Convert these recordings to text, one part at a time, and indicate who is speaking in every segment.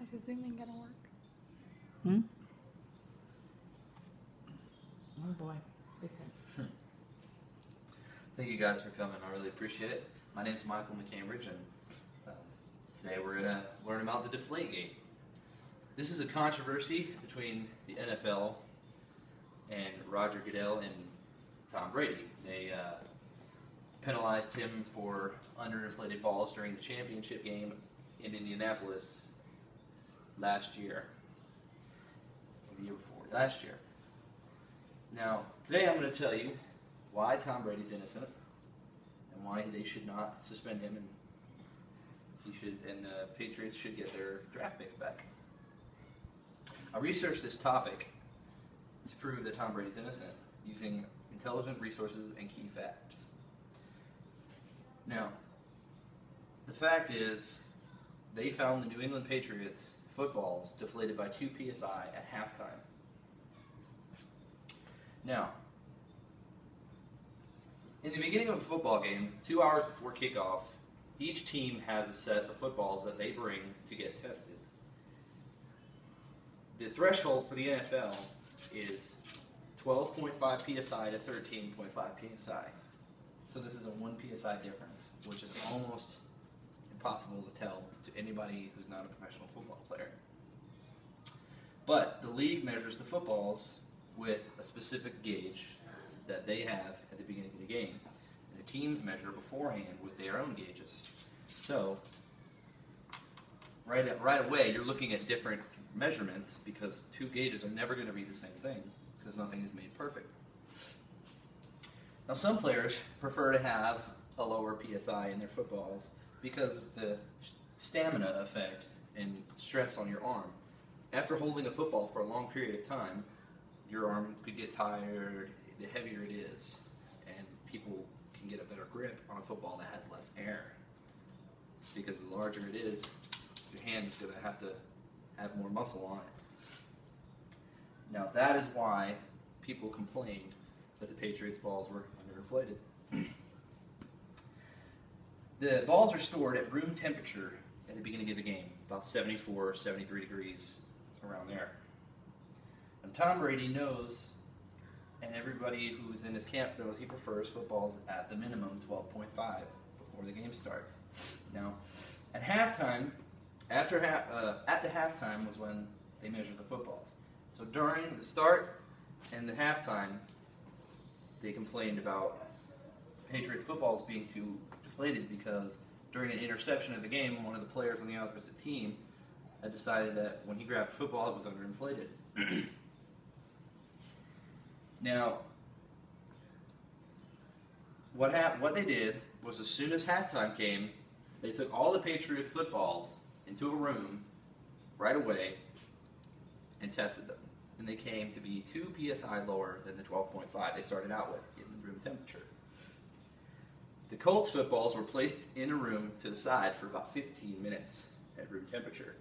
Speaker 1: Is the zooming gonna work?
Speaker 2: Hmm? Oh boy. Big thing.
Speaker 3: Thank you guys for coming. I really appreciate it. My name is Michael McCambridge, and today we're going to learn about the Deflategate. This is a controversy between the NFL and Roger Goodell and Tom Brady. They penalized him for underinflated balls during the championship game in Indianapolis last year. Or the year before. Last year. Now, today I'm going to tell you why Tom Brady's innocent and why they should not suspend him, and the Patriots should get their draft picks back. I researched this topic to prove that Tom Brady's innocent using intelligent resources and key facts. Now, the fact is, they found the New England Patriots footballs deflated by 2 psi at halftime. Now, in the beginning of a football game, 2 hours before kickoff, each team has a set of footballs that they bring to get tested. The threshold for the NFL is 12.5 psi to 13.5 psi. So this is a 1 psi difference, which is almost impossible to tell to anybody who's not a professional football player. But the league measures the footballs with a specific gauge that they have at the beginning of the game. And the teams measure beforehand with their own gauges. So, right away, you're looking at different measurements because 2 gauges are never going to be the same thing because nothing is made perfect. Now, some players prefer to have a lower PSI in their footballs because of the stamina effect and stress on your arm. After holding a football for a long period of time, your arm could get tired the heavier it is, and people can get a better grip on a football that has less air. Because the larger it is, your hand is going to have more muscle on it. Now that is why people complained that the Patriots' balls were underinflated. The balls are stored at room temperature at the beginning of the game, about 74, 73 degrees, around there. And Tom Brady knows, and everybody who's in his camp knows, he prefers footballs at the minimum 12.5 before the game starts. Now, at halftime, at the halftime was when they measured the footballs. So during the start and the halftime, they complained about Patriots footballs being too deflated because during an interception of the game, one of the players on the opposite team had decided that when he grabbed the football, it was underinflated. Now, what they did was, as soon as halftime came, they took all the Patriots footballs into a room right away and tested them. And they came to be 2 psi lower than the 12.5 they started out with in the room temperature. The Colts footballs were placed in a room to the side for about 15 minutes at room temperature.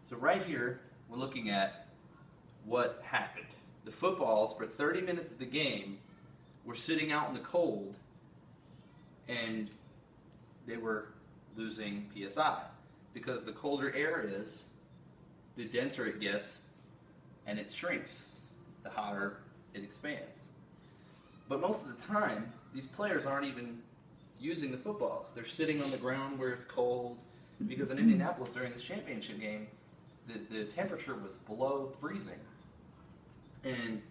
Speaker 3: So right here, we're looking at what happened. The footballs for 30 minutes of the game were sitting out in the cold, and they were losing PSI. Because the colder air is, the denser it gets, and it shrinks. The hotter it expands. But most of the time, these players aren't even using the footballs. They're sitting on the ground where it's cold, because in Indianapolis during this championship game, the temperature was below freezing. And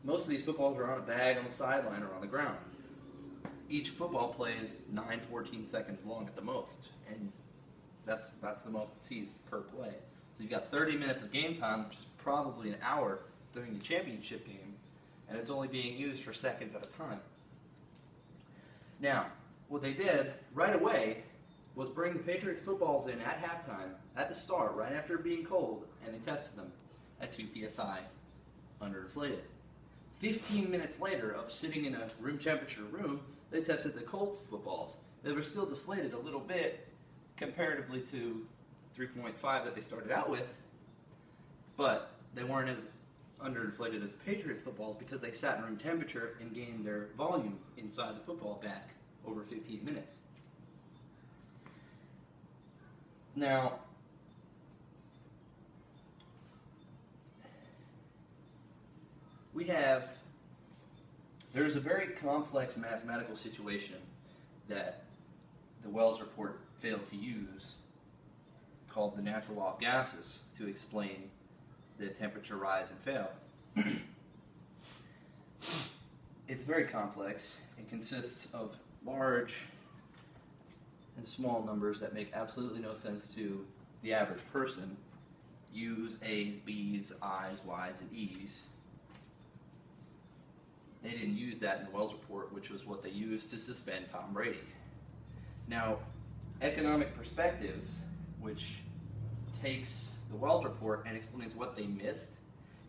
Speaker 3: most of these footballs are on a bag on the sideline or on the ground. Each football play is 14 seconds long at the most, and that's the most it sees per play. So you've got 30 minutes of game time, which is probably an hour during the championship game, and it's only being used for seconds at a time. Now, what they did right away was bring the Patriots footballs in at halftime, at the start, right after being cold, and they tested them at 2 psi underinflated. 15 minutes later of sitting in a room temperature room, they tested the Colts footballs. They were still deflated a little bit comparatively to 3.5 that they started out with, but they weren't as underinflated as Patriots footballs because they sat in room temperature and gained their volume inside the football back over 15 minutes. Now, there's a very complex mathematical situation that the Wells report failed to use, called the natural law of gases, to explain the temperature rise and fall. It's very complex. It consists of large and small numbers that make absolutely no sense to the average person. U's, A's, B's, I's, Y's, and E's. They didn't use that in the Wells report, which was what they used to suspend Tom Brady. Now, economic perspectives, which takes the Wells report and explains what they missed,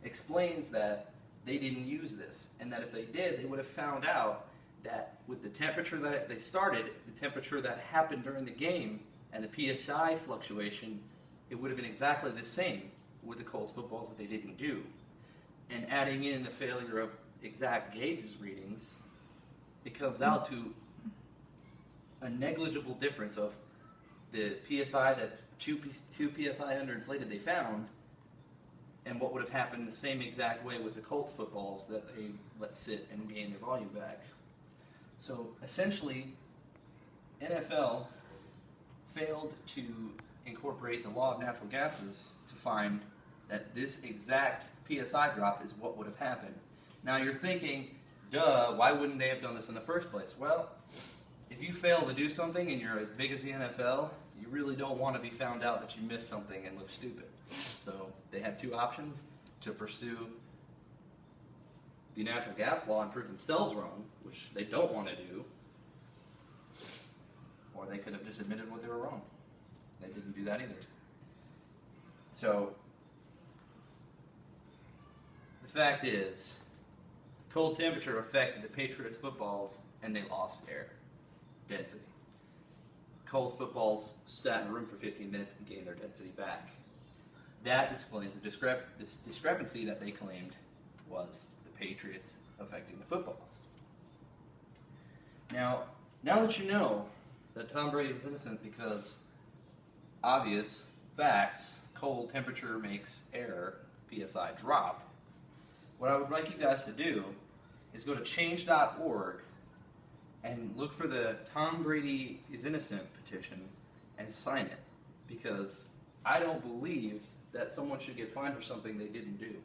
Speaker 3: explains that they didn't use this, and that if they did, they would have found out that with the temperature that they started, the temperature that happened during the game, and the PSI fluctuation, it would have been exactly the same with the Colts footballs that they didn't do. And adding in the failure of exact gauges readings, it comes out to a negligible difference of the PSI that 2 PSI underinflated they found, and what would have happened the same exact way with the Colts footballs that they let sit and gain their volume back. So essentially, NFL failed to incorporate the law of natural gases to find that this exact PSI drop is what would have happened. Now you're thinking, duh, why wouldn't they have done this in the first place? Well, if you fail to do something and you're as big as the NFL, you really don't want to be found out that you missed something and look stupid. So they had two options: to pursue the natural gas law and prove themselves wrong, which they don't want to do, or they could have just admitted what they were wrong. They didn't do that either. So the fact is, cold temperature affected the Patriots footballs and they lost air density. Colts footballs sat in a room for 15 minutes and gained their density back. That explains the discrepancy that they claimed was the Patriots affecting the footballs. Now that you know that Tom Brady was innocent because obvious facts, cold temperature makes air, PSI, drop, what I would like you guys to do is go to change.org and look for the Tom Brady is innocent petition and sign it, because I don't believe that someone should get fined for something they didn't do.